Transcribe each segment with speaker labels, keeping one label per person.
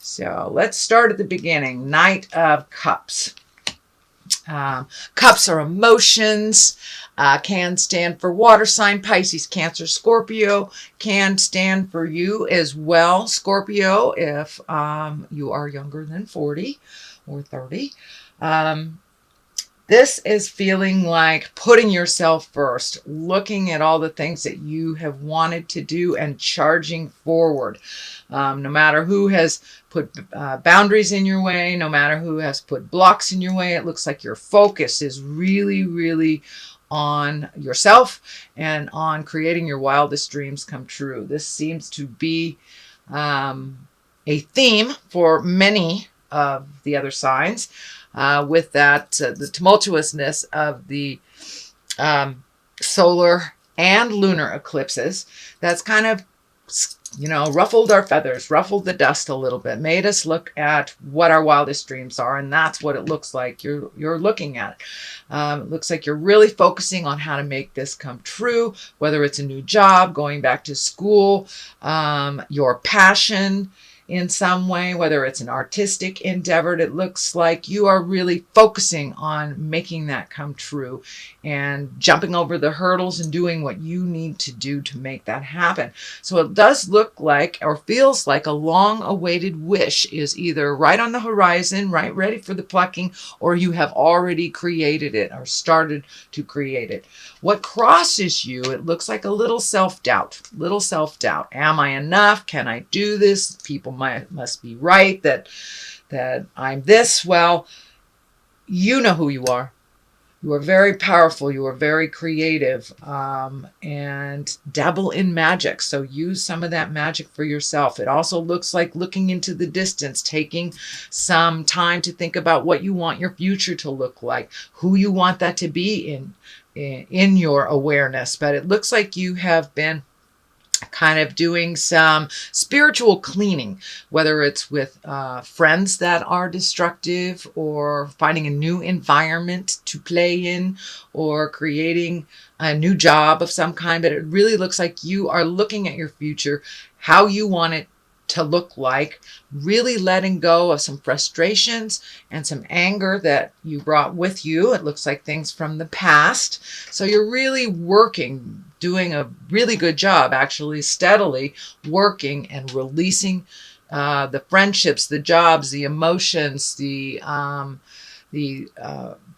Speaker 1: So let's start at the beginning. Knight of Cups. Cups are emotions, can stand for water sign, Pisces, Cancer, Scorpio, can stand for you as well, Scorpio, if you are younger than 40 or 30. This is feeling like putting yourself first, looking at all the things that you have wanted to do and charging forward. No matter who has put boundaries in your way, no matter who has put blocks in your way, it looks like your focus is really, really on yourself and on creating your wildest dreams come true. This seems to be a theme for many of the other signs. With that, the tumultuousness of the solar and lunar eclipses, that's kind of, ruffled our feathers, ruffled the dust a little bit, made us look at what our wildest dreams are, and that's what it looks like you're looking at. It looks like you're really focusing on how to make this come true, whether it's a new job, going back to school, your passion in some way, whether it's an artistic endeavor. It looks like you are really focusing on making that come true and jumping over the hurdles and doing what you need to do to make that happen. So it does look like, or feels like, a long-awaited wish is either right on the horizon, right, ready for the plucking, or you have already created it or started to create it. What crosses you, it looks like a little self-doubt. Am I enough? Can I do this? People must be right that I'm this. Well, you know who you are. You are very powerful. You are very creative, and dabble in magic. So use some of that magic for yourself. It also looks like looking into the distance, taking some time to think about what you want your future to look like, who you want that to be in your awareness. But it looks like you have been kind of doing some spiritual cleaning, whether it's with friends that are destructive, or finding a new environment to play in, or creating a new job of some kind. But it really looks like you are looking at your future, how you want it to look like, really letting go of some frustrations and some anger that you brought with you. It looks like things from the past. So you're really working, doing a really good job, actually steadily working and releasing the friendships, the jobs, the emotions, the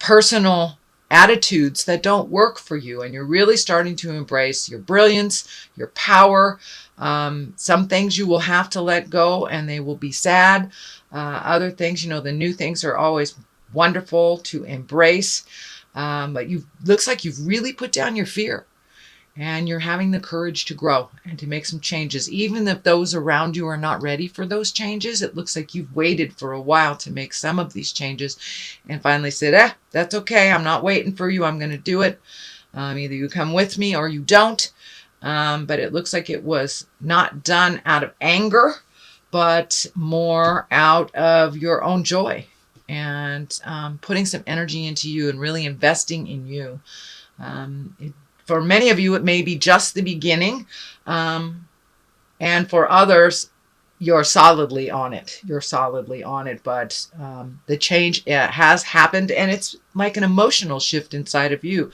Speaker 1: personal attitudes that don't work for you. And you're really starting to embrace your brilliance, your power. Some things you will have to let go and they will be sad. Other things, the new things are always wonderful to embrace. But looks like you've really put down your fear, and you're having the courage to grow and to make some changes. Even if those around you are not ready for those changes, it looks like you've waited for a while to make some of these changes and finally said, that's okay. I'm not waiting for you. I'm going to do it. Either you come with me or you don't. But it looks like it was not done out of anger, but more out of your own joy, and putting some energy into you and really investing in you. For many of you, it may be just the beginning. And for others, you're solidly on it. But the change has happened, and it's like an emotional shift inside of you.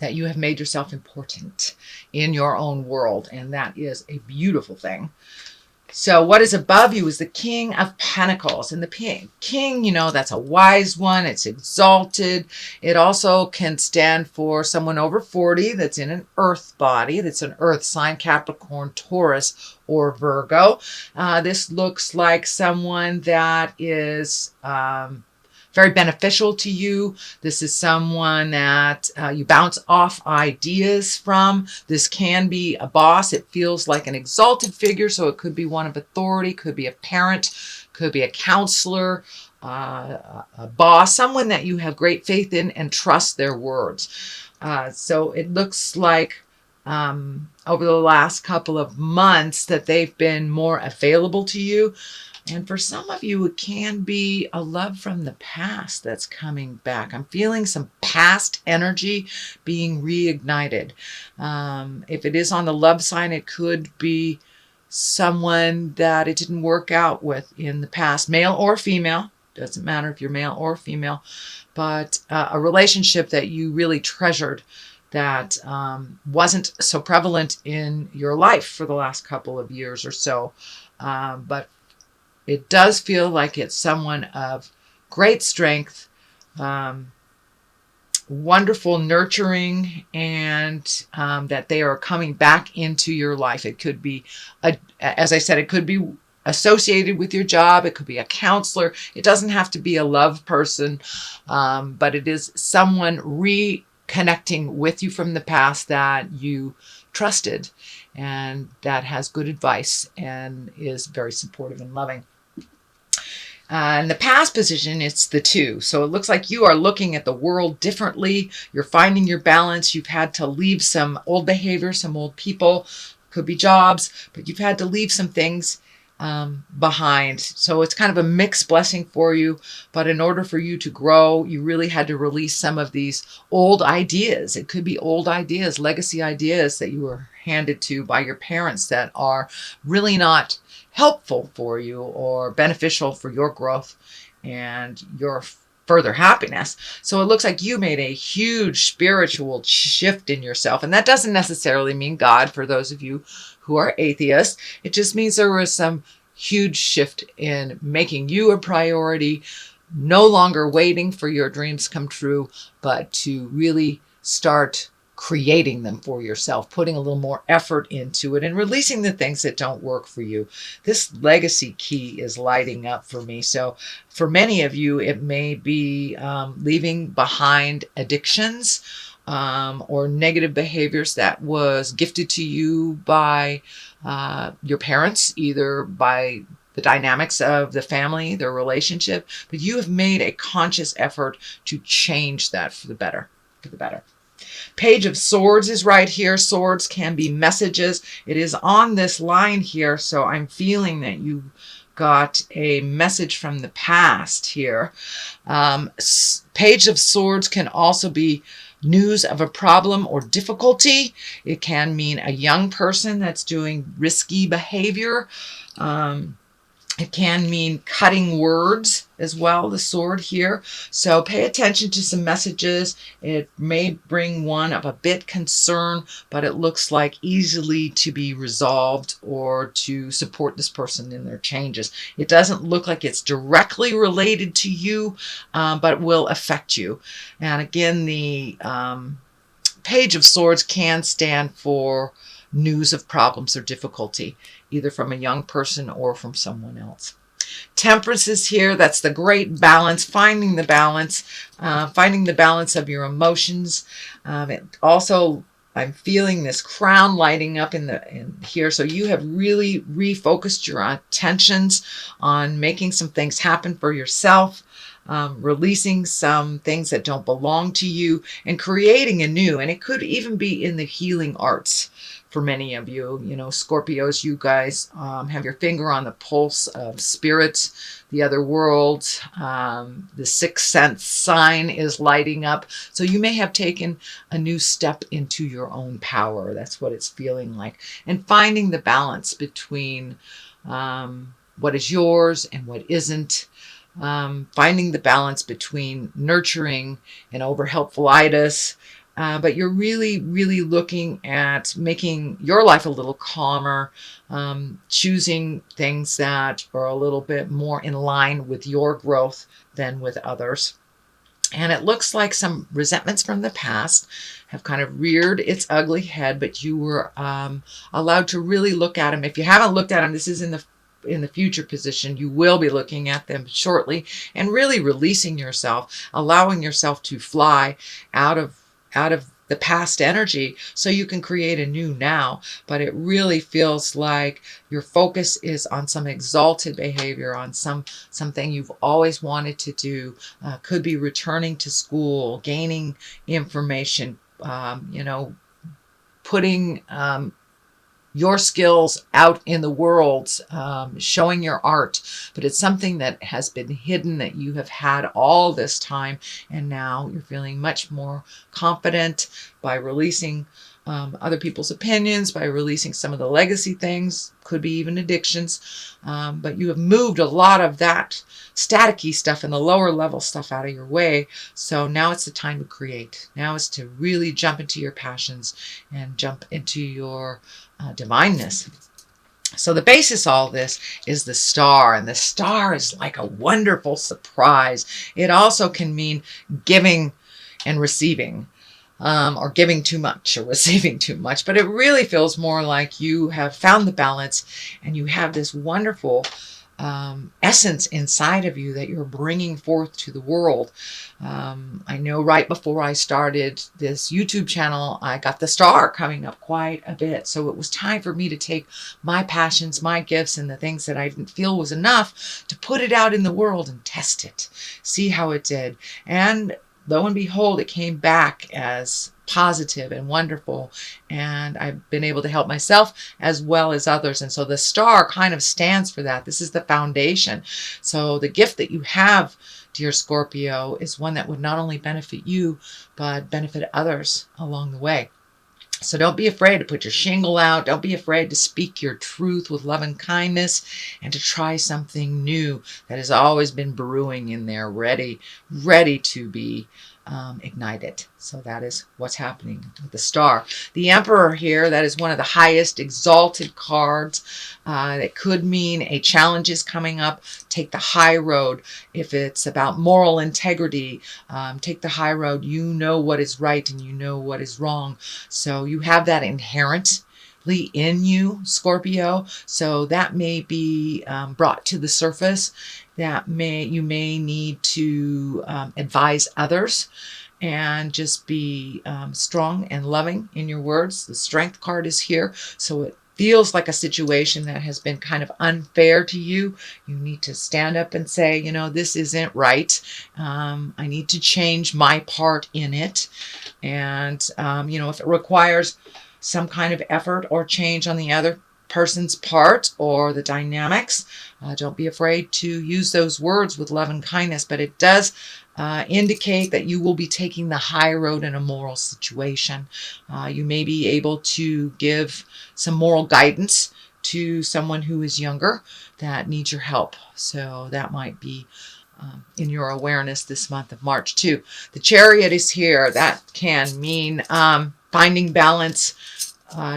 Speaker 1: That you have made yourself important in your own world, and that is a beautiful thing. So what is above you is the King of Pentacles, and the King, that's a wise one. It's exalted. It also can stand for someone over 40 that's in an earth body, that's an earth sign, Capricorn, Taurus, or Virgo. This looks like someone that is very beneficial to you. This is someone that you bounce off ideas from. This can be a boss. It feels like an exalted figure, so it could be one of authority, could be a parent, could be a counselor, a boss, someone that you have great faith in and trust their words. So it looks like over the last couple of months that they've been more available to you. And for some of you, it can be a love from the past that's coming back. I'm feeling some past energy being reignited. If it is on the love sign, it could be someone that it didn't work out with in the past, male or female. Doesn't matter if you're male or female, but a relationship that you really treasured that wasn't so prevalent in your life for the last couple of years or so. But it does feel like it's someone of great strength, wonderful nurturing, and that they are coming back into your life. It could be, as I said, it could be associated with your job. It could be a counselor. It doesn't have to be a love person, but it is someone reconnecting with you from the past that you trusted and that has good advice and is very supportive and loving. In the past position, it's the 2. So it looks like you are looking at the world differently. You're finding your balance. You've had to leave some old behavior, some old people, could be jobs, but you've had to leave some things behind. So it's kind of a mixed blessing for you. But in order for you to grow, you really had to release some of these old ideas. It could be old ideas, legacy ideas that you were handed to by your parents that are really not helpful for you or beneficial for your growth and your further happiness. So it looks like you made a huge spiritual shift in yourself. And that doesn't necessarily mean God for those of you who are atheists. It just means there was some huge shift in making you a priority, no longer waiting for your dreams come true, but to really start creating them for yourself, putting a little more effort into it and releasing the things that don't work for you. This legacy key is lighting up for me. So for many of you, it may be leaving behind addictions or negative behaviors that was gifted to you by your parents, either by the dynamics of the family, their relationship, but you have made a conscious effort to change that for the better, for the better. Page of Swords is right here. Swords can be messages. It is on this line here, so I'm feeling that you got a message from the past here. Page of Swords can also be news of a problem or difficulty. It can mean a young person that's doing risky behavior. It can mean cutting words as well, the sword here. So pay attention to some messages. It may bring one of a bit concern, but it looks like easily to be resolved or to support this person in their changes. It doesn't look like it's directly related to you, but will affect you. And again, the Page of Swords can stand for news of problems or difficulty, either from a young person or from someone else. Temperance is here. That's the great balance, finding the balance of your emotions. I'm feeling this crown lighting up in here. So you have really refocused your attentions on making some things happen for yourself, releasing some things that don't belong to you and creating a new, and it could even be in the healing arts. For many of you, Scorpios, you guys have your finger on the pulse of spirits, the other world. The sixth sense sign is lighting up. So you may have taken a new step into your own power. That's what it's feeling like. And finding the balance between what is yours and what isn't. Finding the balance between nurturing and over helpfulitis. But you're really, really looking at making your life a little calmer, choosing things that are a little bit more in line with your growth than with others. And it looks like some resentments from the past have kind of reared its ugly head, but you were allowed to really look at them. If you haven't looked at them, this is in the future position. You will be looking at them shortly and really releasing yourself, allowing yourself to fly out of the past energy so you can create a new now. But it really feels like your focus is on some exalted behavior, on something you've always wanted to do. Could be returning to school, gaining information, putting your skills out in the world, showing your art, but it's something that has been hidden that you have had all this time, and now you're feeling much more confident by releasing other people's opinions, by releasing some of the legacy things, could be even addictions. But you have moved a lot of that staticky stuff and the lower level stuff out of your way. So now it's the time to create. Now it's to really jump into your passions and jump into your divineness. So the basis of all this is the star, and the star is like a wonderful surprise. It also can mean giving and receiving, or giving too much or receiving too much, but it really feels more like you have found the balance and you have this wonderful essence inside of you that you're bringing forth to the world. I know right before I started this YouTube channel, I got the star coming up quite a bit. So it was time for me to take my passions, my gifts, and the things that I didn't feel was enough to put it out in the world and test it, see how it did. And lo and behold, it came back as positive and wonderful, and I've been able to help myself as well as others. And so the star kind of stands for that. This is the foundation. So the gift that you have, dear Scorpio, is one that would not only benefit you, but benefit others along the way. So don't be afraid to put your shingle out. Don't be afraid to speak your truth with love and kindness, and to try something new that has always been brewing in there, ready to be ignited. So that is what's happening with the star. The Emperor here, that is one of the highest exalted cards. It could mean a challenge is coming up. Take the high road. If it's about moral integrity, take the high road. You know what is right and you know what is wrong. So you have that inherently in you, Scorpio. So that may be brought to the surface. That you may need to advise others, and just be strong and loving in your words. The Strength card is here, so it feels like a situation that has been kind of unfair to you. You need to stand up and say, you know, this isn't right. I need to change my part in it. And, you know, if it requires some kind of effort or change on the other person's part or the dynamics, don't be afraid to use those words with love and kindness. But it does indicate that you will be taking the high road in a moral situation. You may be able to give some moral guidance to someone who is younger that needs your help. So that might be in your awareness this month of March too. The Chariot is here. That can mean finding balance,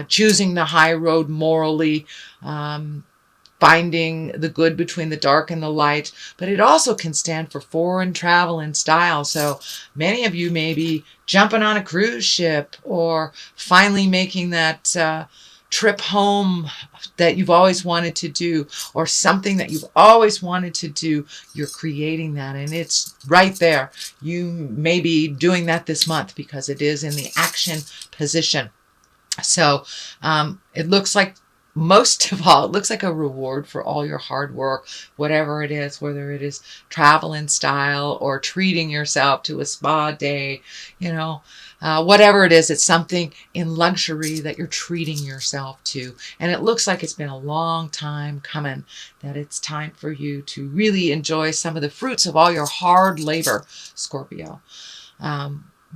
Speaker 1: choosing the high road morally, finding the good between the dark and the light. But it also can stand for foreign travel and style. So many of you may be jumping on a cruise ship, or finally making that trip home that you've always wanted to do, or something that you've always wanted to do. You're creating that, and it's right there. You may be doing that this month because it is in the action position. So it looks like, most of all, it looks like a reward for all your hard work, whatever it is, whether it is travel in style or treating yourself to a spa day, you know, whatever it is, it's something in luxury that you're treating yourself to. And it looks like it's been a long time coming, that it's time for you to really enjoy some of the fruits of all your hard labor, Scorpio.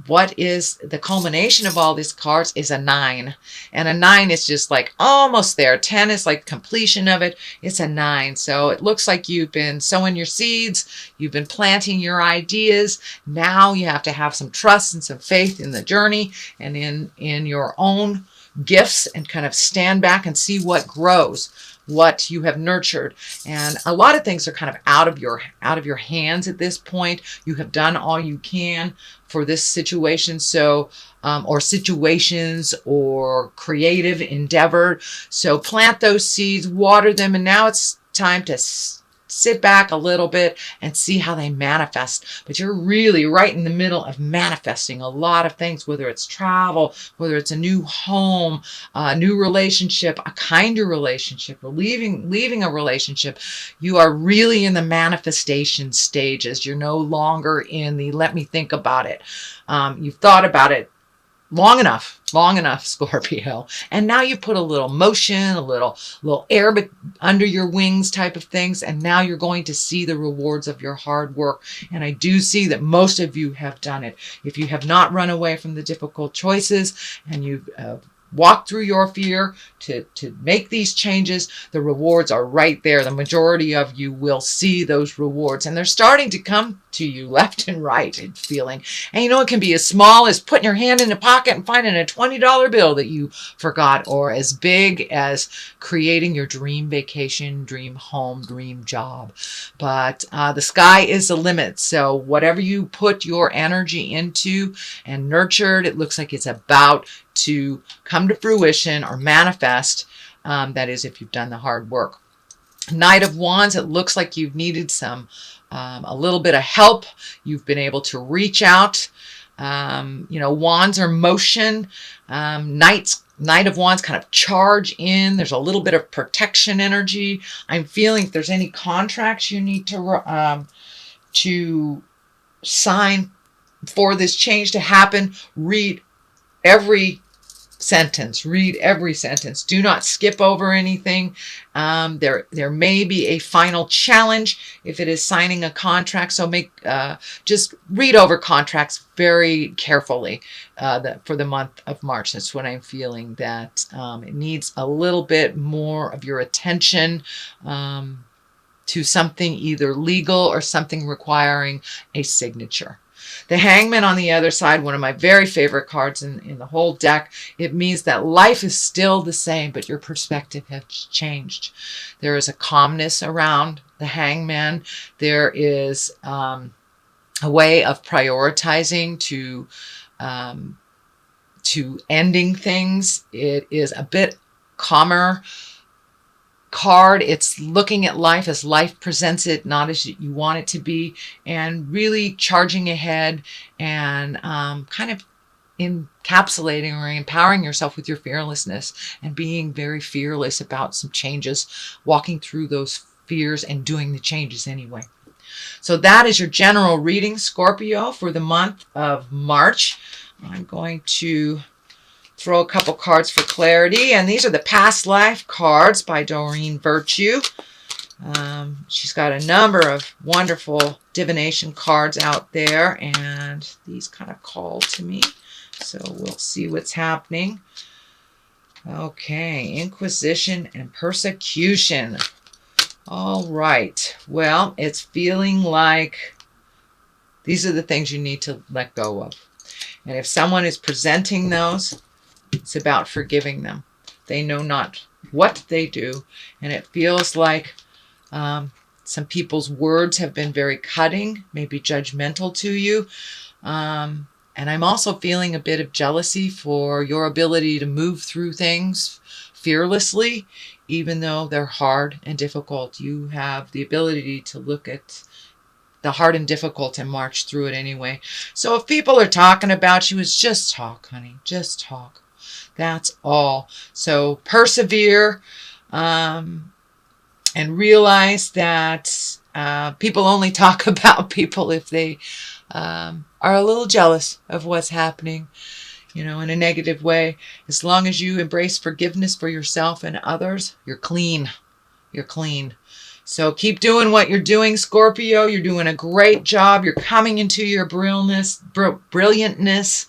Speaker 1: What is the culmination of all these cards is a 9. And a 9 is just like almost there. 10 is like completion of it. It's a 9. So it looks like you've been sowing your seeds. You've been planting your ideas. Now you have to have some trust and some faith in the journey and in your own gifts, and kind of stand back and see what grows, what you have nurtured. And a lot of things are kind of out of your hands at this point. You have done all you can for this situation, so or situations or creative endeavor. So plant those seeds, water them, and now it's time to sit back a little bit and see how they manifest. But you're really right in the middle of manifesting a lot of things, whether it's travel, whether it's a new home, a new relationship, a kinder relationship, or leaving a relationship. You are really in the manifestation stages. You're no longer in the let me think about it. You've thought about it long enough, Scorpio. And now you put a little motion, a little air under your wings type of things. And now you're going to see the rewards of your hard work. And I do see that most of you have done it. If you have not run away from the difficult choices and you've walk through your fear to make these changes, the rewards are right there. The majority of you will see those rewards, and they're starting to come to you left and right in feeling. And it can be as small as putting your hand in the pocket and finding a $20 bill that you forgot, or as big as creating your dream vacation, dream home, dream job. But the sky is the limit. So whatever you put your energy into and nurtured, it looks like it's about to come to fruition or manifest. That is, if you've done the hard work. Knight of Wands, it looks like you've needed a little bit of help. You've been able to reach out. Wands are motion. Knight of Wands kind of charge in. There's a little bit of protection energy. I'm feeling if there's any contracts you need to sign for this change to happen, read every sentence. Do not skip over anything. There may be a final challenge if it is signing a contract. So just read over contracts very carefully for the month of March. That's what I'm feeling, that it needs a little bit more of your attention to something either legal or something requiring a signature. The Hangman on the other side, one of my very favorite cards in the whole deck. It means that life is still the same, but your perspective has changed. There is a calmness around the Hangman. There is a way of prioritizing to ending things. It is a bit calmer card. It's looking at life as life presents it, not as you want it to be, and really charging ahead and kind of encapsulating or empowering yourself with your fearlessness and being very fearless about some changes, walking through those fears and doing the changes anyway. So that is your general reading, Scorpio, for the month of March. I'm going to throw a couple cards for clarity. And these are the Past Life cards by Doreen Virtue. She's got a number of wonderful divination cards out there, and these kind of call to me. So we'll see what's happening. Okay, Inquisition and Persecution. All right. Well, it's feeling like these are the things you need to let go of. And if someone is presenting those, it's about forgiving them. They know not what they do. And it feels like some people's words have been very cutting, maybe judgmental to you. And I'm also feeling a bit of jealousy for your ability to move through things fearlessly, even though they're hard and difficult. You have the ability to look at the hard and difficult and march through it anyway. So if people are talking about you, it's just talk, honey. Just talk. That's all. So persevere and realize that people only talk about people if they are a little jealous of what's happening, in a negative way. As long as you embrace forgiveness for yourself and others, you're clean. You're clean. So keep doing what you're doing, Scorpio. You're doing a great job. You're coming into your brilliantness.